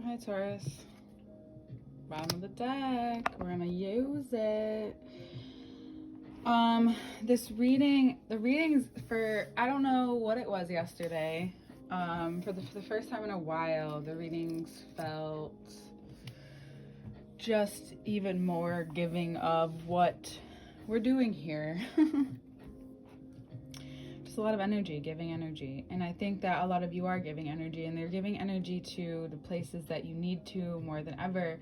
Hi Taurus. Bottom of the deck. We're gonna use it. This reading, the readings for, I don't know what it was yesterday. For the first time in a while, the readings felt just even more giving of what we're doing here. Just a lot of energy, giving energy. And I think that a lot of you are giving energy, and they're giving energy to the places that you need to more than ever.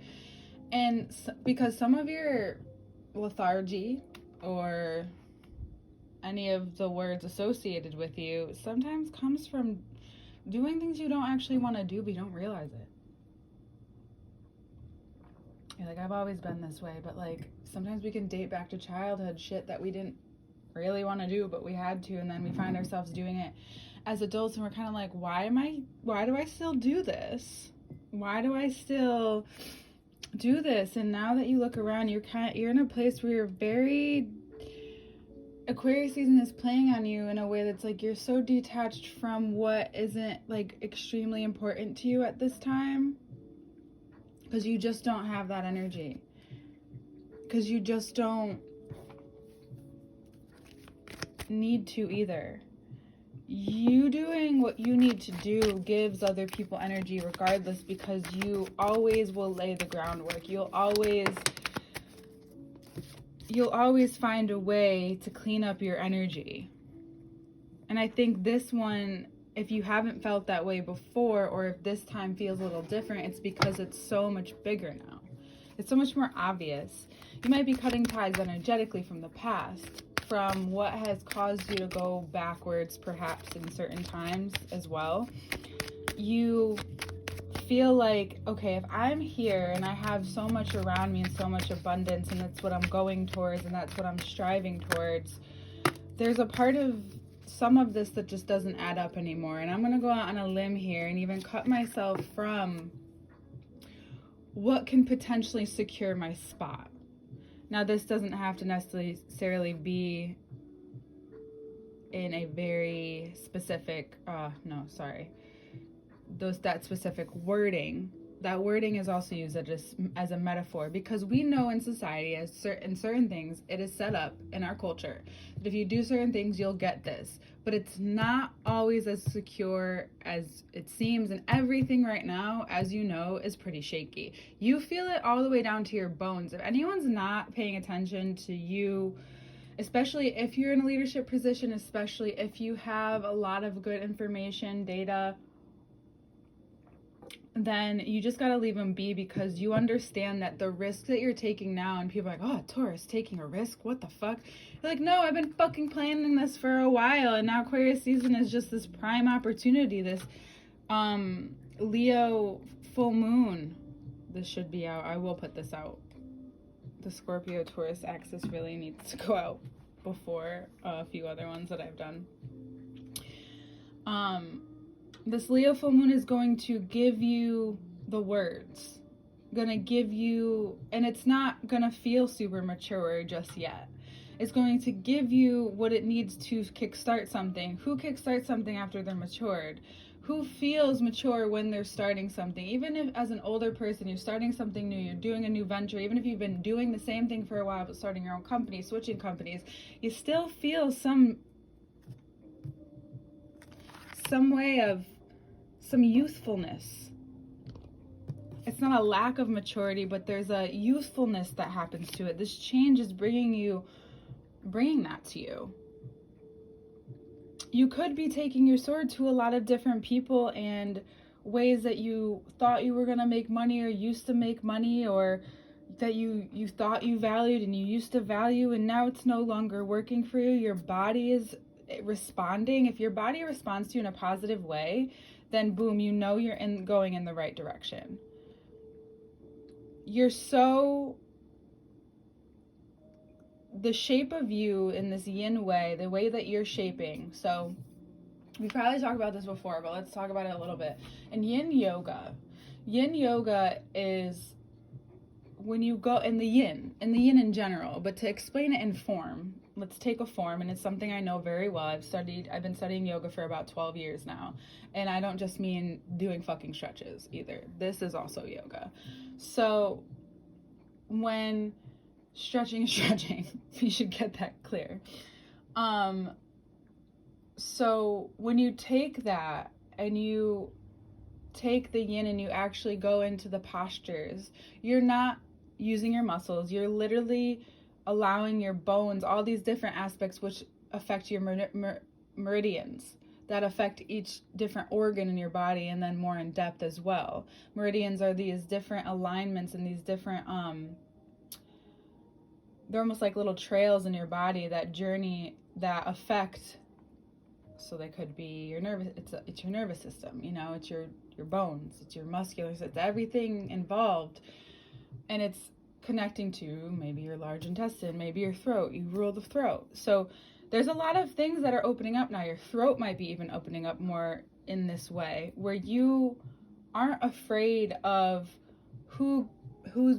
And because some of your lethargy or any of the words associated with you sometimes comes from doing things you don't actually want to do, but you don't realize it. You're like, I've always been this way, but like sometimes we can date back to childhood shit that we didn't really want to do, but we had to, and then we find ourselves doing it as adults, and we're kind of like, why do I still do this? Why do I still do this? And now that you look around, you're in a place where you're very, Aquarius season is playing on you in a way that's like you're so detached from what isn't like extremely important to you at this time, because you just don't have that energy, because you just don't need to either. You doing what you need to do gives other people energy regardless, because you always will lay the groundwork. You'll always find a way to clean up your energy. And I think this one, if you haven't felt that way before, or if this time feels a little different, it's because it's so much bigger now. It's so much more obvious. You might be cutting ties energetically from the past, from what has caused you to go backwards perhaps in certain times as well. You feel like, okay, if I'm here and I have so much around me and so much abundance, and that's what I'm going towards and that's what I'm striving towards, there's a part of some of this that just doesn't add up anymore. And I'm going to go out on a limb here and even cut myself from what can potentially secure my spot. Now, this doesn't have to necessarily be in a very specific, that specific wording. That wording is also used as a metaphor, because we know in society, in certain things, it is set up in our culture that if you do certain things, you'll get this. But it's not always as secure as it seems, and everything right now, as you know, is pretty shaky. You feel it all the way down to your bones. If anyone's not paying attention to you, especially if you're in a leadership position, especially if you have a lot of good information, data, then you just gotta leave them be, because you understand that the risk that you're taking now, and people are like, oh, Taurus taking a risk, what the fuck? You're like, no, I've been fucking planning this for a while, and now Aquarius season is just this prime opportunity, this Leo full moon. This should be out. I will put this out. The Scorpio Taurus axis really needs to go out before a few other ones that I've done. This Leo full moon is going to give you the words, gonna give you, and it's not gonna feel super mature just yet. It's going to give you what it needs to kickstart something. Who kickstarts something after they're matured? Who feels mature when they're starting something? Even if as an older person, you're starting something new, you're doing a new venture, even if you've been doing the same thing for a while, but starting your own company, switching companies, you still feel some way of some youthfulness. It's not a lack of maturity, but there's a youthfulness that happens to it. This change is bringing that to you. You could be taking your sword to a lot of different people and ways that you thought you were going to make money, or used to make money, or that you thought you valued and you used to value, and now it's no longer working for you. Your body is responding. If your body responds to you in a positive way, then boom, you know you're going in the right direction. You're so, the shape of you in this yin way, the way that you're shaping. So we probably talked about this before, but let's talk about it a little bit. In yin yoga is when you go in the yin in general, but to explain it in form, let's take a form, and it's something I know very well. I've been studying yoga for about 12 years now, and I don't just mean doing fucking stretches either. This is also yoga. So when stretching is stretching, you should get that clear. So when you take that and you take the yin and you actually go into the postures, you're not using your muscles. You're literally allowing your bones, all these different aspects which affect your meridians, that affect each different organ in your body, and then more in depth as well. Meridians are these different alignments and these different they're almost like little trails in your body that journey, that affect. So they could be your nervous, it's your nervous system, you know, it's your bones, it's your muscular system, it's everything involved. And it's connecting to maybe your large intestine, maybe your throat. You rule the throat. So there's a lot of things that are opening up now. Your throat might be even opening up more in this way, where you aren't afraid of who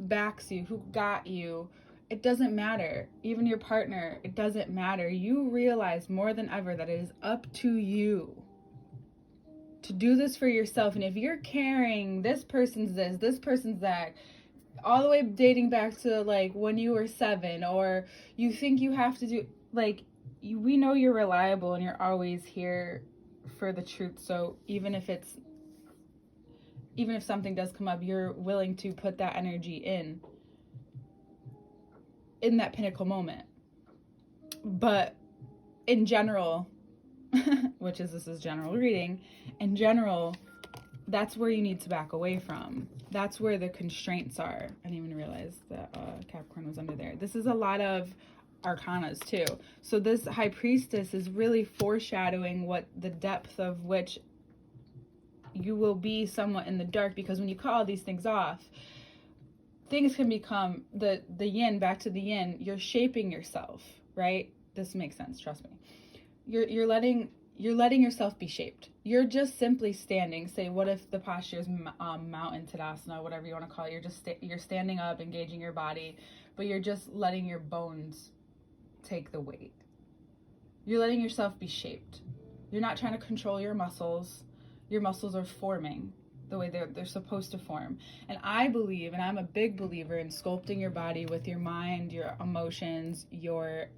backs you, who got you. It doesn't matter. Even your partner, it doesn't matter. You realize more than ever that it is up to you to do this for yourself. And if you're carrying this person's this person's that, all the way dating back to like when you were 7, or you think you have to do, like, we know you're reliable and you're always here for the truth. So even if something does come up, you're willing to put that energy in that pinnacle moment. But in general, this is general reading, in general, that's where you need to back away from. That's where the constraints are. I didn't even realize that Capricorn was under there. This is a lot of arcanas too. So this High Priestess is really foreshadowing what the depth of which you will be somewhat in the dark, because when you cut all these things off, things can become the yin, back to the yin. You're shaping yourself, right? This makes sense, trust me. You're letting yourself be shaped. You're just simply standing. Say, what if the posture is mountain Tadasana, whatever you want to call it. You're standing up, engaging your body, but you're just letting your bones take the weight. You're letting yourself be shaped. You're not trying to control your muscles. Your muscles are forming the way they're supposed to form. And I believe, and I'm a big believer in sculpting your body with your mind, your emotions, your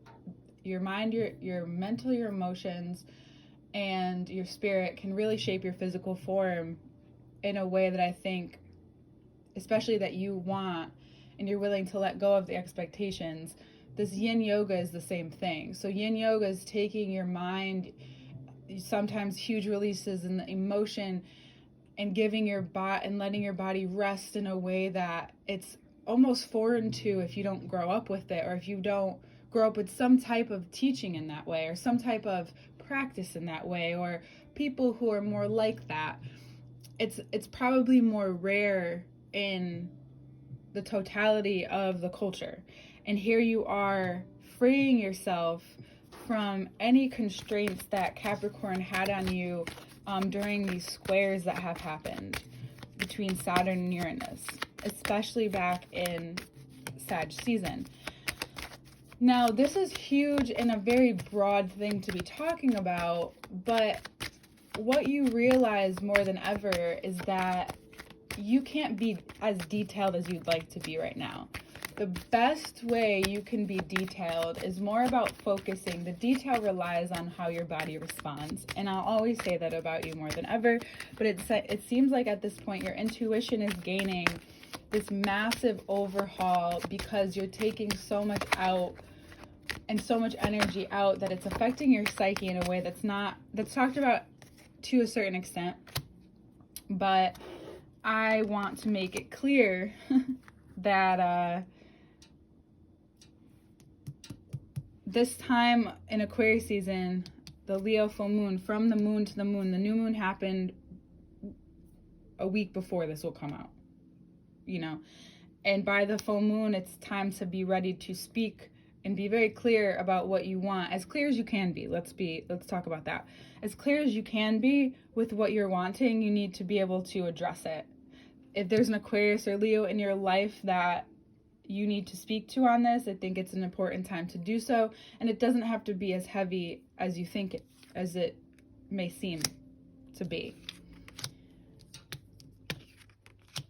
mind, your mental, your emotions, and your spirit can really shape your physical form in a way that I think, especially that you want, and you're willing to let go of the expectations. This yin yoga is the same thing. So yin yoga is taking your mind, sometimes huge releases in the emotion, and giving your body and letting your body rest in a way that it's almost foreign to, if you don't grow up with it, or if you don't grow up with some type of teaching in that way, or some type of practice in that way, or people who are more like that. It's probably more rare in the totality of the culture. And here you are freeing yourself from any constraints that Capricorn had on you during these squares that have happened between Saturn and Uranus, especially back in Sag season. Now, this is huge and a very broad thing to be talking about, but what you realize more than ever is that you can't be as detailed as you'd like to be right now. The best way you can be detailed is more about focusing. The detail relies on how your body responds. And I'll always say that about you more than ever. But it seems like at this point, your intuition is gaining this massive overhaul because you're taking so much out and so much energy out that it's affecting your psyche in a way that's talked about to a certain extent. But I want to make it clear that this time in Aquarius season, the Leo full moon, from the moon to the moon, the new moon happened a week before this will come out, you know. And by the full moon, it's time to be ready to speak and be very clear about what you want, as clear as you can be. Let's talk about that. As clear as you can be with what you're wanting, you need to be able to address it. If there's an Aquarius or Leo in your life that you need to speak to on this, I think it's an important time to do so. And it doesn't have to be as heavy as you think as it may seem to be.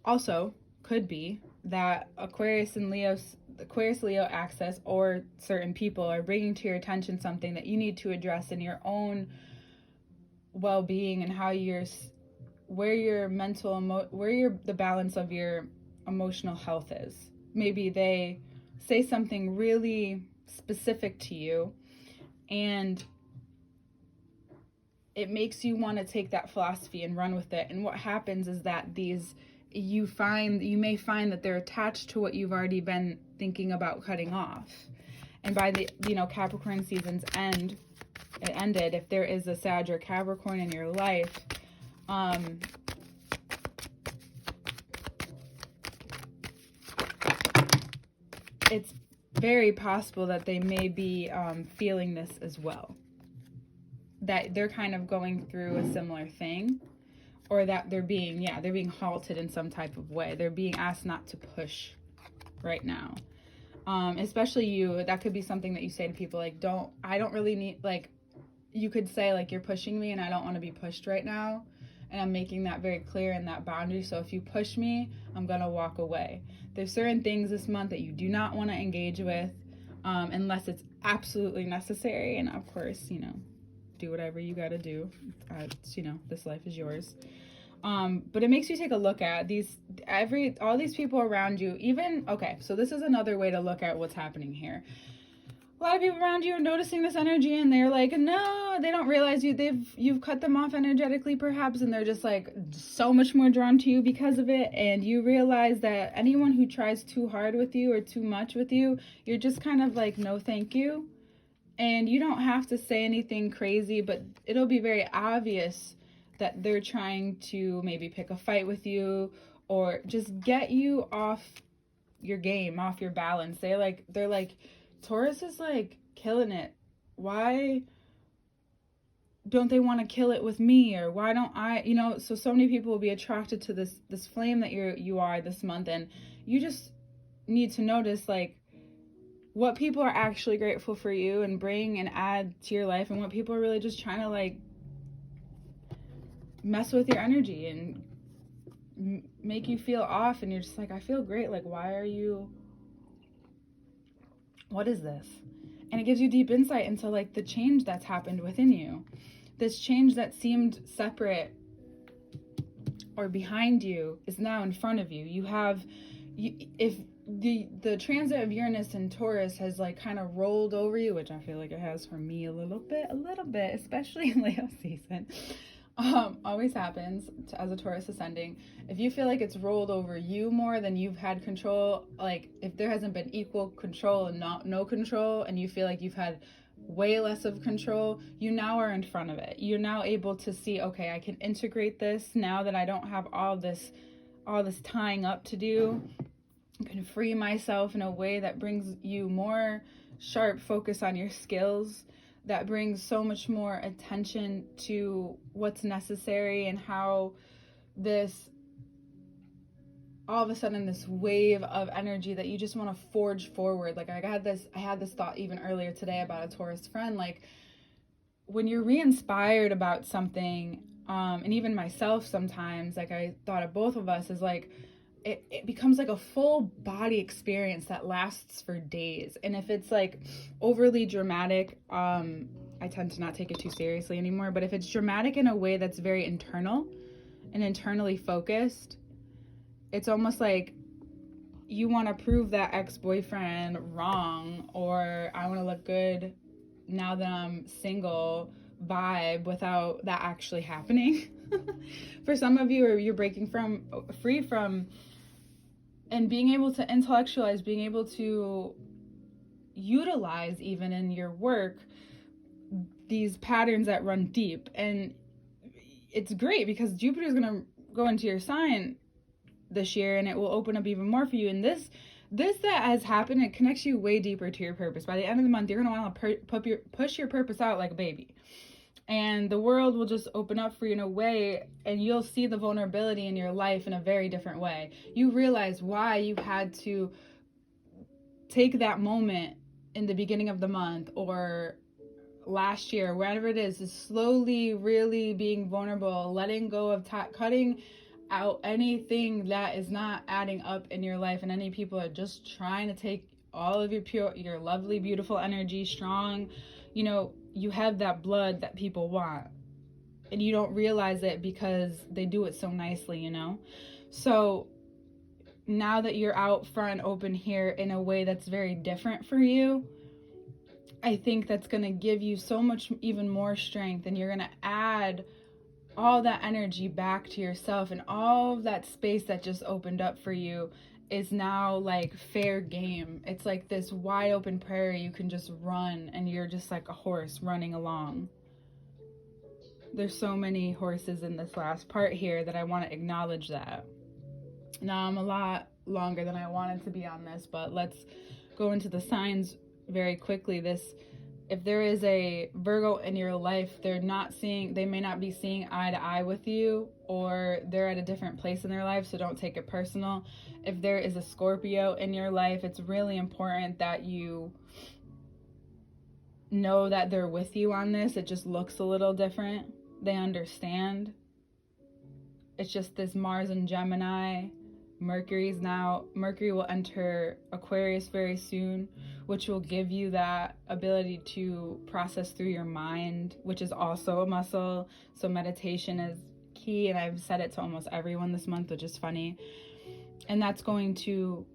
Also, could be that Aquarius Leo axis or certain people are bringing to your attention something that you need to address in your own well-being and how the balance of your emotional health is. Maybe they say something really specific to you and it makes you want to take that philosophy and run with it. And what happens is that you may find that they're attached to what you've already been thinking about cutting off. And by the Capricorn season's end, it ended, if there is a Sag or Capricorn in your life, it's very possible that they may be feeling this as well. That they're kind of going through a similar thing, or that they're being halted in some type of way. They're being asked not to push right now. Especially you, that could be something that you say to people, like, I don't really need, like, you could say, like, you're pushing me and I don't want to be pushed right now. And I'm making that very clear in that boundary. So if you push me, I'm going to walk away. There's certain things this month that you do not want to engage with unless it's absolutely necessary. And of course, do whatever you got to do. This life is yours. But it makes you take a look at all these people around you. So this is another way to look at what's happening here. A lot of people around you are noticing this energy and they're like, no, they don't realize you've cut them off energetically perhaps, and they're just like so much more drawn to you because of it. And you realize that anyone who tries too hard with you or too much with you, you're just kind of like, no, thank you. And you don't have to say anything crazy, but it'll be very obvious that they're trying to maybe pick a fight with you or just get you off your game, off your balance. They're like, Taurus is like killing it. Why don't they want to kill it with me? Or why don't I, so many people will be attracted to this flame that you are this month. And you just need to notice, like, what people are actually grateful for you and bring and add to your life, and what people are really just trying to, like, mess with your energy and make you feel off. And you're just like, I feel great. Like, what is this? And it gives you deep insight into, like, the change that's happened within you. This change that seemed separate or behind you is now in front of you. If the transit of Uranus and Taurus has, like, kind of rolled over you, which I feel like it has for me a little bit, especially in Leo season. Always happens as a Taurus ascending. If you feel like it's rolled over you more than you've had control, like if there hasn't been equal control and no control, and you feel like you've had way less of control, you now are in front of it. You're now able to see, okay, I can integrate this now that I don't have all this tying up to do. I can free myself in a way that brings you more sharp focus on your skills, that brings so much more attention to what's necessary, and how all of a sudden this wave of energy that you just want to forge forward. Like I had this thought even earlier today about a Taurus friend, like when you're re-inspired about something, and even myself sometimes, like I thought of both of us, is like, it becomes like a full body experience that lasts for days. And if it's like overly dramatic, I tend to not take it too seriously anymore. But if it's dramatic in a way that's very internal and internally focused, it's almost like you want to prove that ex-boyfriend wrong, or I want to look good now that I'm single vibe without that actually happening. For some of you, or you're breaking free from, and being able to intellectualize, being able to utilize even in your work these patterns that run deep. And it's great because Jupiter's going to go into your sign this year, and it will open up even more for you. And this that has happened, it connects you way deeper to your purpose. By the end of the month, you're going to want to push your purpose out like a baby. And the world will just open up for you in a way, and you'll see the vulnerability in your life in a very different way. You realize why you had to take that moment in the beginning of the month or last year, wherever it is slowly really being vulnerable, letting go of cutting out anything that is not adding up in your life, and any people are just trying to take all of your pure, your lovely, beautiful energy, strong, you have that blood that people want, and you don't realize it because they do it so nicely. So now that you're out front open here in a way that's very different for you, I think that's going to give you so much even more strength, and you're going to add all that energy back to yourself, and all of that space that just opened up for you is now like fair game. It's like this wide open prairie you can just run, and you're just like a horse running along. There's so many horses in this last part here that I want to acknowledge that. Now I'm a lot longer than I wanted to be on this, but let's go into the signs very quickly. If there is a Virgo in your life, they may not be seeing eye to eye with you, or they're at a different place in their life, so don't take it personal. If there is a Scorpio in your life, it's really important that you know that they're with you on this. It just looks a little different. They understand. It's just this Mars and Gemini. Mercury will enter Aquarius very soon, which will give you that ability to process through your mind, which is also a muscle. So meditation is key, and I've said it to almost everyone this month, which is funny. And that's going to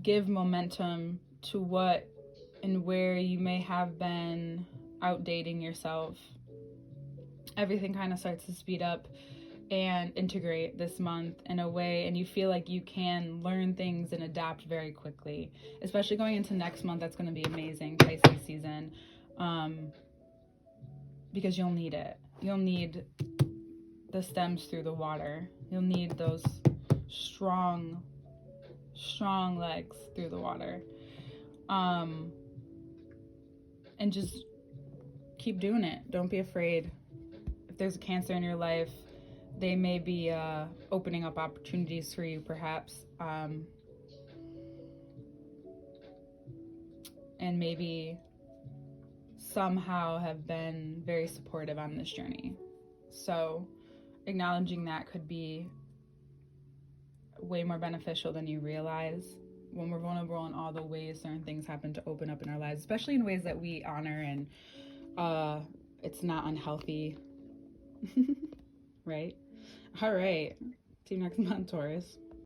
give momentum to what and where you may have been outdating yourself. Everything kind of starts to speed up and integrate this month in a way, and you feel like you can learn things and adapt very quickly, especially going into next month. That's going to be amazing, Pisces season, because you'll need it. You'll need the stems through the water. You'll need those strong legs through the water, and just keep doing it. Don't be afraid. If there's a Cancer in your life, they may be opening up opportunities for you, perhaps, and maybe somehow have been very supportive on this journey. So acknowledging that could be way more beneficial than you realize. When we're vulnerable in all the ways certain things happen to open up in our lives, especially in ways that we honor, and it's not unhealthy. Right? All right. See you next month, Taurus.